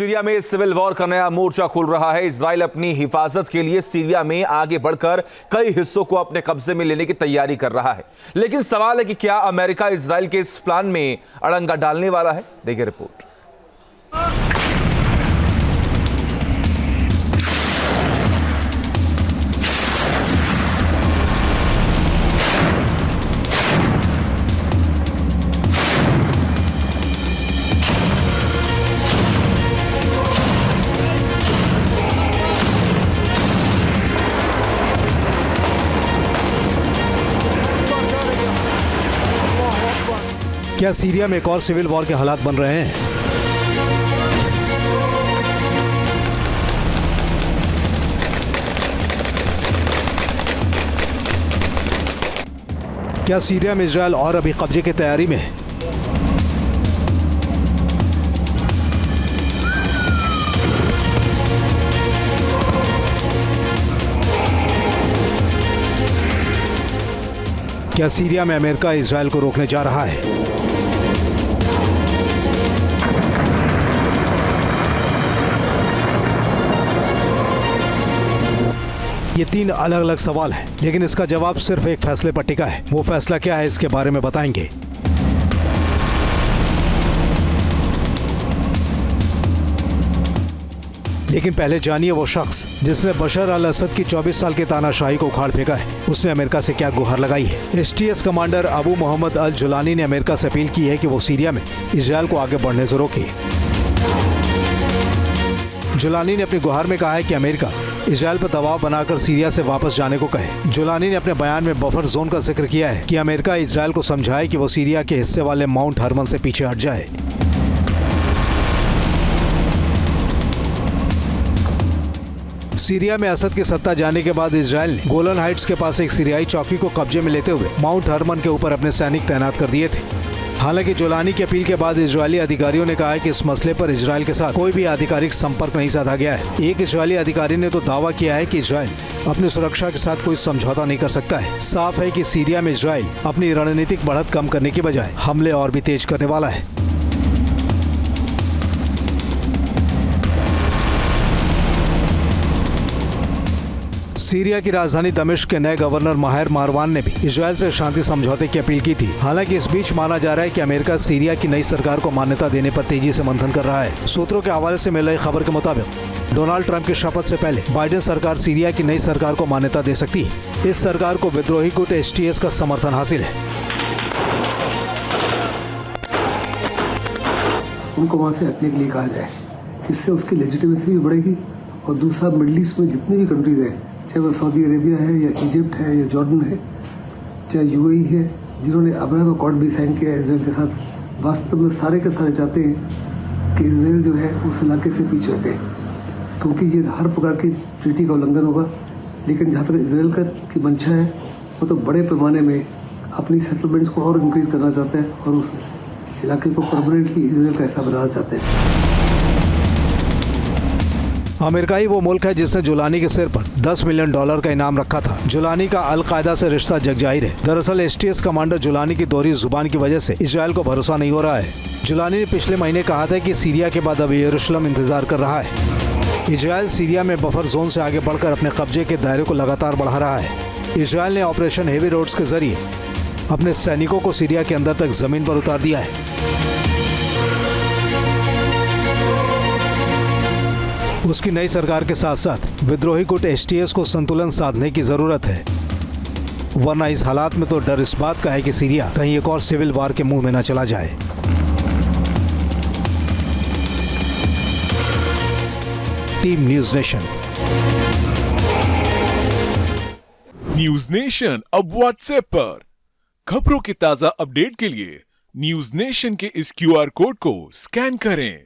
Syria में civil war का नया मोर्चा खुल रहा है। इजराइल अपनी हिफाजत के लिए सीरिया में आगे बढ़कर कई हिस्सों को अपने कब्जे में लेने की तैयारी कर रहा है। लेकिन सवाल है कि क्या अमेरिका इजराइल के इस प्लान में अड़ंगा डालने वाला है? देखिए रिपोर्ट। क्या सीरिया में एक और सिविल वॉर के हालात बन रहे हैं? क्या सीरिया में इजराइल और अभी कब्जे की तैयारी में है? क्या सीरिया में अमेरिका इजराइल को रोकने जा रहा है? ये 3 अलग अलग सवाल हैं, लेकिन इसका जवाब सिर्फ एक फैसले पर टिका है। वो फैसला क्या है, इसके बारे में बताएंगे। लेकिन पहले जानिए वो शख्स जिसने बशर अल असद की 24 साल की तानाशाही को उखाड़ फेंका है, उसने अमेरिका से क्या गुहार लगाई है। STS कमांडर अबू मोहम्मद अल जुलानी ने अमेरिका से अपील की है कि वो सीरिया में इजराइल को आगे बढ़ने से रोके। जुलानी ने अपनी गुहार में कहा है कि अमेरिका इजराइल पर दबाव बनाकर सीरिया से वापस जाने को कहे। जुलानी ने अपने बयान में बफर जोन का जिक्र किया है कि अमेरिका इजराइल को समझाए कि वो सीरिया के हिस्से वाले माउंट हरमन से पीछे हट जाए। सीरिया में असद की सत्ता जाने के बाद इजराइल ने गोलन हाइट्स के पास एक सीरियाई चौकी को कब्जे में लेते हुए माउंट हरमन के ऊपर अपने सैनिक तैनात कर दिए थे। हालांकि जुलानी की अपील के बाद इजरायली अधिकारियों ने कहा है कि इस मसले पर इजराइल के साथ कोई भी आधिकारिक संपर्क नहीं साधा गया है। एक इजरायली अधिकारी ने तो दावा किया है कि इजराइल अपनी सुरक्षा के साथ कोई समझौता नहीं कर सकता है। साफ है कि सीरिया में इजराइल अपनी रणनीतिक बढ़त कम करने की बजाय हमले और भी तेज करने वाला है। सीरिया की राजधानी दमिश्क के नए गवर्नर माहिर मारवान ने भी इजराइल से शांति समझौते की अपील की थी। हालांकि इस बीच माना जा रहा है कि अमेरिका सीरिया की नई सरकार को मान्यता देने पर तेजी से मंथन कर रहा है। सूत्रों के हवाले से मिल रही खबर के मुताबिक डोनाल्ड ट्रंप की शपथ से पहले बाइडेन सरकार सीरिया की नई सरकार को मान्यता दे सकती है। इस सरकार को विद्रोही गुट STS का समर्थन हासिल है। उनको वहाँ से हटने के लिए कहा जाए, इससे उसकी लेजिटिमेसी भी बढ़ेगी। और दूसरा, मिडिल ईस्ट में जितनी भी कंट्रीज हैं, चाहे वो सऊदी अरेबिया है या इजिप्ट है या जॉर्डन है, चाहे UAE है, जिन्होंने अब्राहम अकॉर्ड भी साइन किया है इसराइल के साथ, वास्तव में सारे के सारे चाहते हैं कि इसराइल जो है उस इलाके से पीछे हटे, क्योंकि ये हर प्रकार की ट्रीटी का उल्लंघन होगा। लेकिन जहाँ तक इसराइल की मंशा है, वो तो बड़े पैमाने में अपनी सेटलमेंट्स को और इंक्रीज करना चाहते हैं और उस इलाके को परमानेंटली इसराइल का हिस्सा बनाना चाहते हैं। अमेरिका ही वो मुल्क है जिसने जुलानी के सिर पर $10 मिलियन का इनाम रखा था। जुलानी का अल-कायदा से रिश्ता जगजाहिर है। दरअसल STS कमांडर जुलानी की दोहरी जुबान की वजह से इजराइल को भरोसा नहीं हो रहा है। जुलानी ने पिछले महीने कहा था कि सीरिया के बाद अब यरूशलेम इंतजार कर रहा है। इजराइल सीरिया में बफर जोन से आगे बढ़कर अपने कब्जे के दायरे को लगातार बढ़ा रहा है। इजराइल ने ऑपरेशन हेवी रोड्स के जरिए अपने सैनिकों को सीरिया के अंदर तक जमीन पर उतार दिया है। उसकी नई सरकार के साथ साथ विद्रोही गुट STS को संतुलन साधने की जरूरत है, वरना इस हालात में तो डर इस बात का है कि सीरिया कहीं एक और सिविल वार के मुंह में न चला जाए। Team news nation. News nation अब व्हाट्सएप पर खबरों की ताजा अपडेट के लिए न्यूज़ नेशन के इस QR कोड को स्कैन करें।